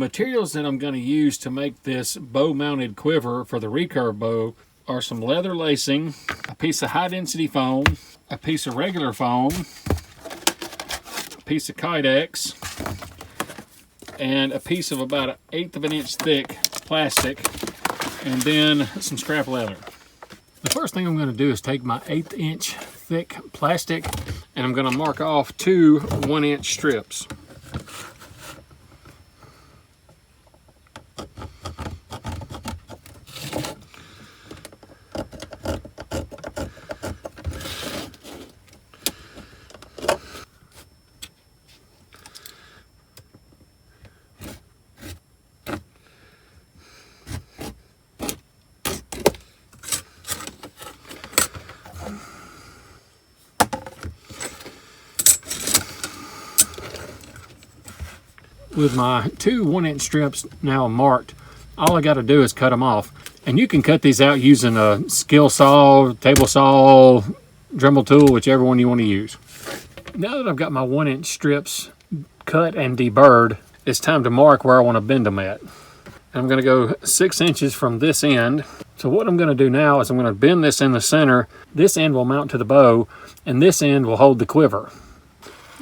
materials that I'm going to use to make this bow mounted quiver for the recurve bow are some leather lacing, a piece of high density foam, a piece of regular foam, a piece of Kydex, and a piece of about 1/8 of an inch thick plastic, and then some scrap leather. The first thing I'm going to do is take my 1/8 inch thick plastic and I'm going to mark off 2 1-inch strips. With my 2 1-inch strips now marked, all I got to do is cut them off. And you can cut these out using a skill saw, table saw, Dremel tool, whichever one you want to use. Now that I've got my 1-inch strips cut and deburred, it's time to mark where I want to bend them at. I'm going to go 6 inches from this end. So what I'm going to do now is I'm going to bend this in the center. This end will mount to the bow, and this end will hold the quiver.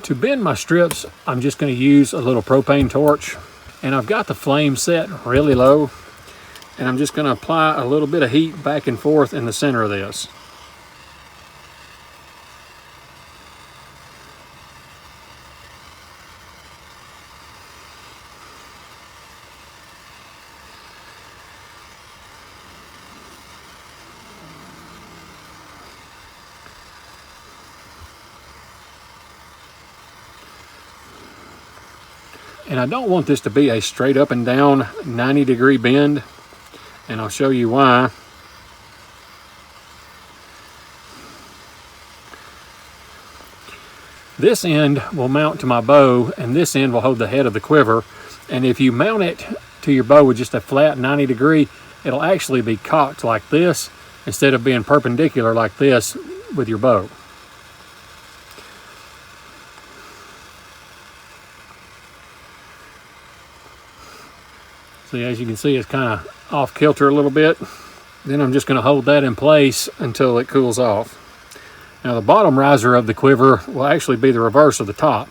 To bend my strips, I'm just going to use a little propane torch, and I've got the flame set really low, and I'm just going to apply a little bit of heat back and forth in the center of this. And I don't want this to be a straight up and down 90-degree bend, and I'll show you why. This end will mount to my bow, and this end will hold the head of the quiver. And if you mount it to your bow with just a flat 90-degree, it'll actually be cocked like this instead of being perpendicular like this with your bow. See, as you can see, it's kind of off kilter a little bit. Then I'm just going to hold that in place until it cools off. Now the bottom riser of the quiver will actually be the reverse of the top.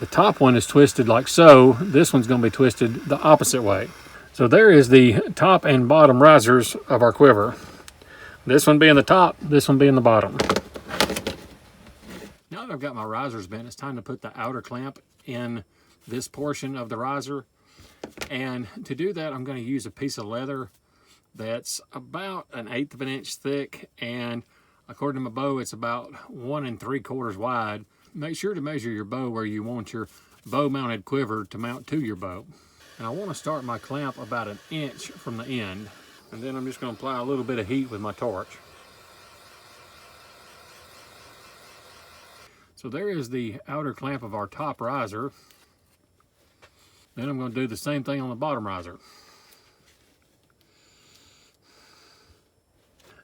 The top one is twisted like so. This one's going to be twisted the opposite way. So there is the top and bottom risers of our quiver. This one being the top, this one being the bottom. Now that I've got my risers bent, it's time to put the outer clamp in this portion of the riser. And to do that, I'm going to use a piece of leather that's about 1/8 of an inch thick, and according to my bow, it's about 1 3/4 wide. Make sure to measure your bow where you want your bow mounted quiver to mount to your bow. And I want to start my clamp about 1 inch from the end, and then I'm just going to apply a little bit of heat with my torch. So there is the outer clamp of our top riser. Then I'm going to do the same thing on the bottom riser.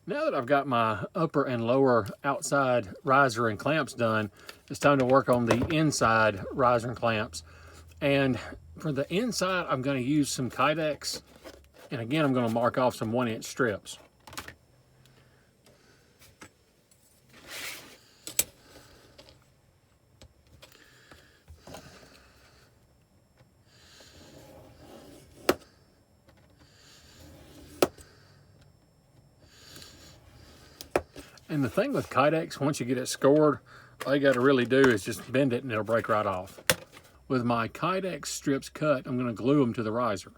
Now that I've got my upper and lower outside riser and clamps done, it's time to work on the inside riser and clamps. And for the inside, I'm going to use some Kydex. And again, I'm going to mark off some 1-inch strips. And the thing with Kydex, once you get it scored, all you got to really do is just bend it and it'll break right off. With my Kydex strips cut, I'm going to glue them to the riser.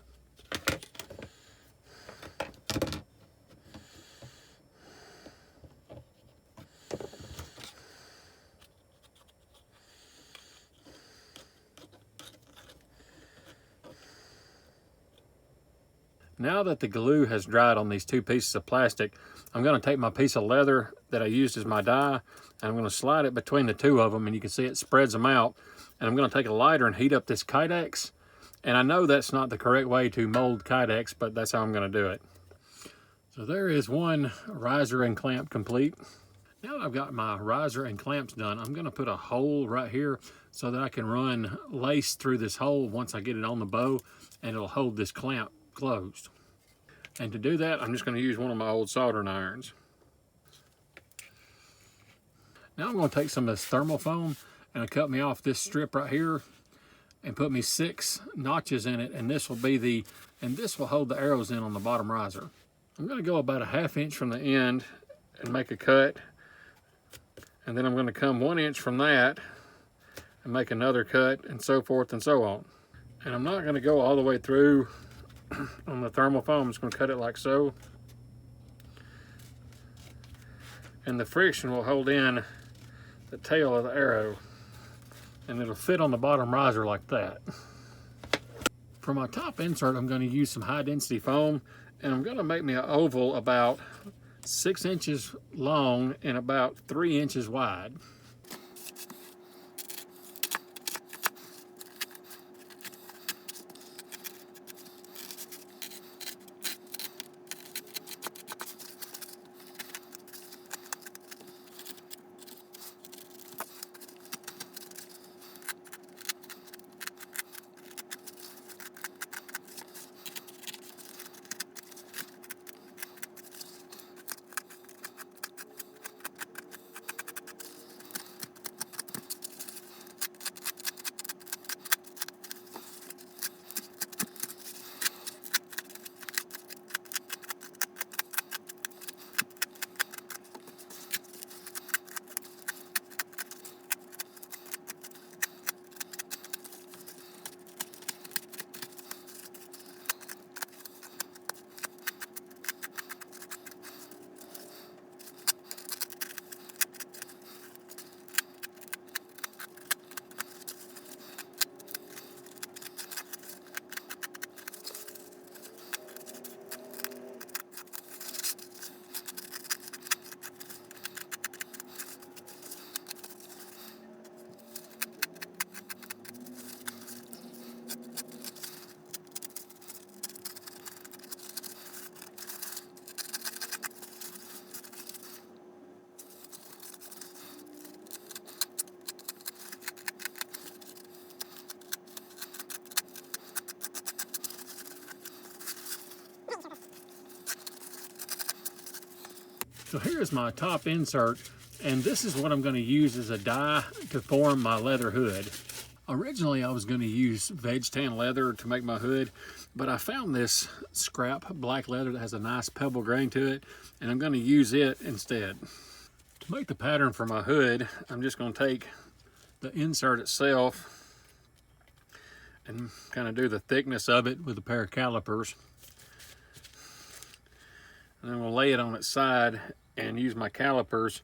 Now that the glue has dried on these 2 pieces of plastic, I'm going to take my piece of leather that I used as my die, and I'm going to slide it between the 2 of them, and you can see it spreads them out. And I'm going to take a lighter and heat up this Kydex. And I know that's not the correct way to mold Kydex, but that's how I'm going to do it. So there is one riser and clamp complete. Now that I've got my riser and clamps done, I'm going to put a hole right here so that I can run lace through this hole once I get it on the bow. and it'll hold this clamp closed. And to do that, I'm just going to use one of my old soldering irons. Now I'm going to take some of this thermal foam and I'll cut me off this strip right here and put me 6 notches in it, and this will be and this will hold the arrows in on the bottom riser. I'm going to go about a 1/2 inch from the end and make a cut, and then I'm going to come 1 inch from that and make another cut, and so forth and so on. And I'm not going to go all the way through on the thermal foam. I'm just going to cut it like so, and the friction will hold in the tail of the arrow, and it'll fit on the bottom riser like that. For my top insert, I'm going to use some high density foam, and I'm going to make me an oval about 6 inches long and about 3 inches wide. So here's my top insert, and this is what I'm going to use as a die to form my leather hood. Originally I was going to use veg tan leather to make my hood, but I found this scrap black leather that has a nice pebble grain to it, and I'm going to use it instead. To make the pattern for my hood, I'm just going to take the insert itself and kind of do the thickness of it with a pair of calipers. And then we'll lay it on its side and use my calipers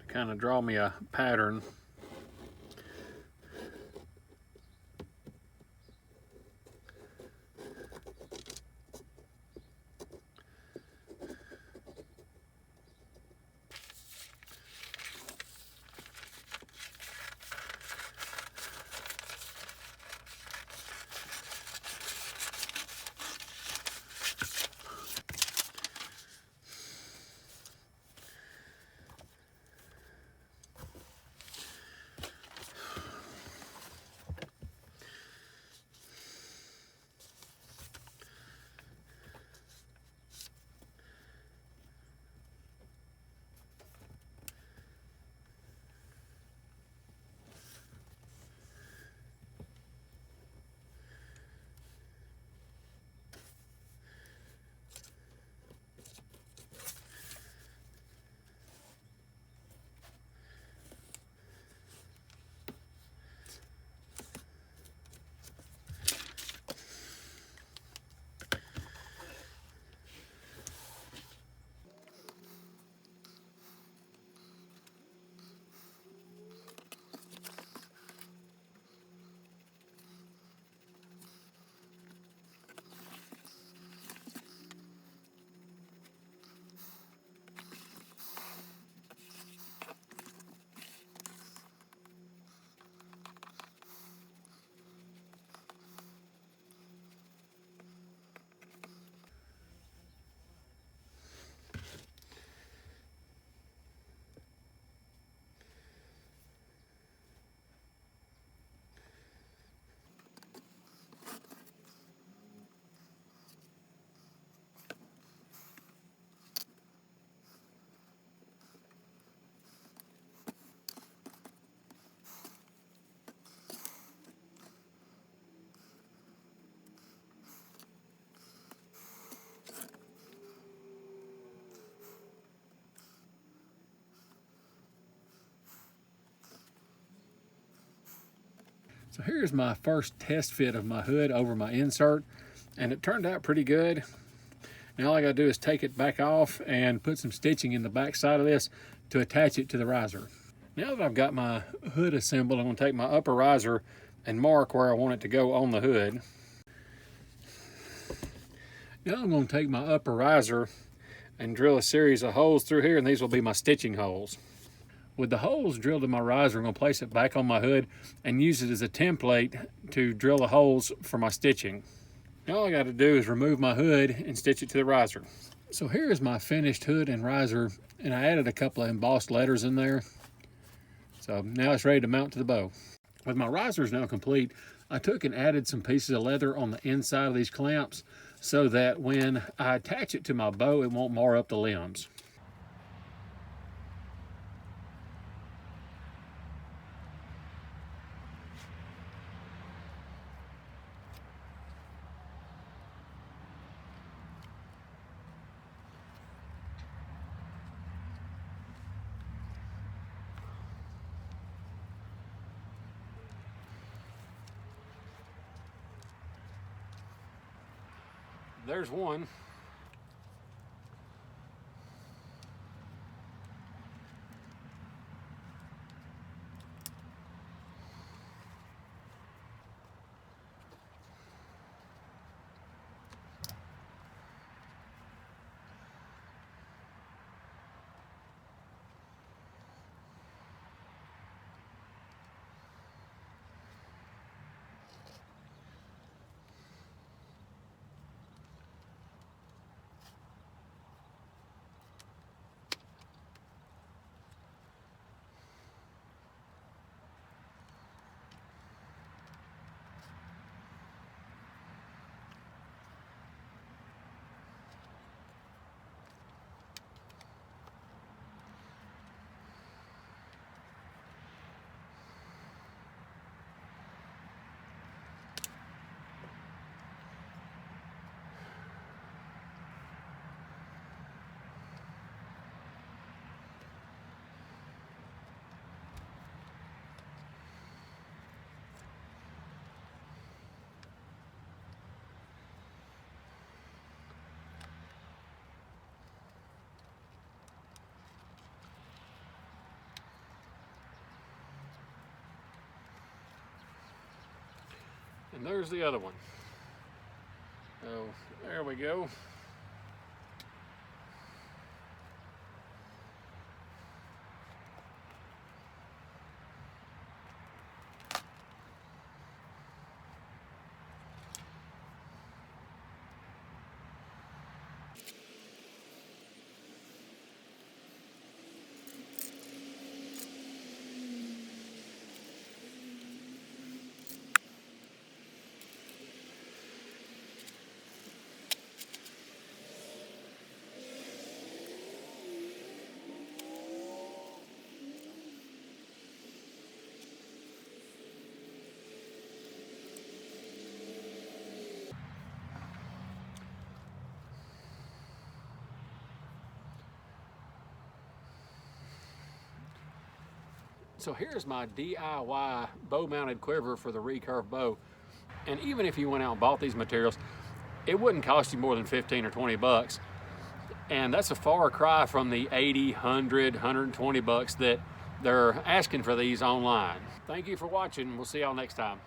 to kind of draw me a pattern. So here's my first test fit of my hood over my insert, and it turned out pretty good. Now all I gotta do is take it back off and put some stitching in the back side of this to attach it to the riser. Now that I've got my hood assembled, I'm gonna take my upper riser and mark where I want it to go on the hood. Now I'm gonna take my upper riser and drill a series of holes through here, and these will be my stitching holes. With the holes drilled in my riser, I'm gonna place it back on my hood and use it as a template to drill the holes for my stitching. Now all I gotta do is remove my hood and stitch it to the riser. So here is my finished hood and riser, and I added a couple of embossed letters in there. So now it's ready to mount to the bow. With my risers now complete, I took and added some pieces of leather on the inside of these clamps so that when I attach it to my bow, it won't mar up the limbs. There's one. And there's the other one. So there we go. So here's my DIY bow mounted quiver for the recurve bow. And even if you went out and bought these materials, it wouldn't cost you more than 15 or 20 bucks. And that's a far cry from the 80, 100, 120 bucks that they're asking for these online. Thank you for watching. We'll see y'all next time.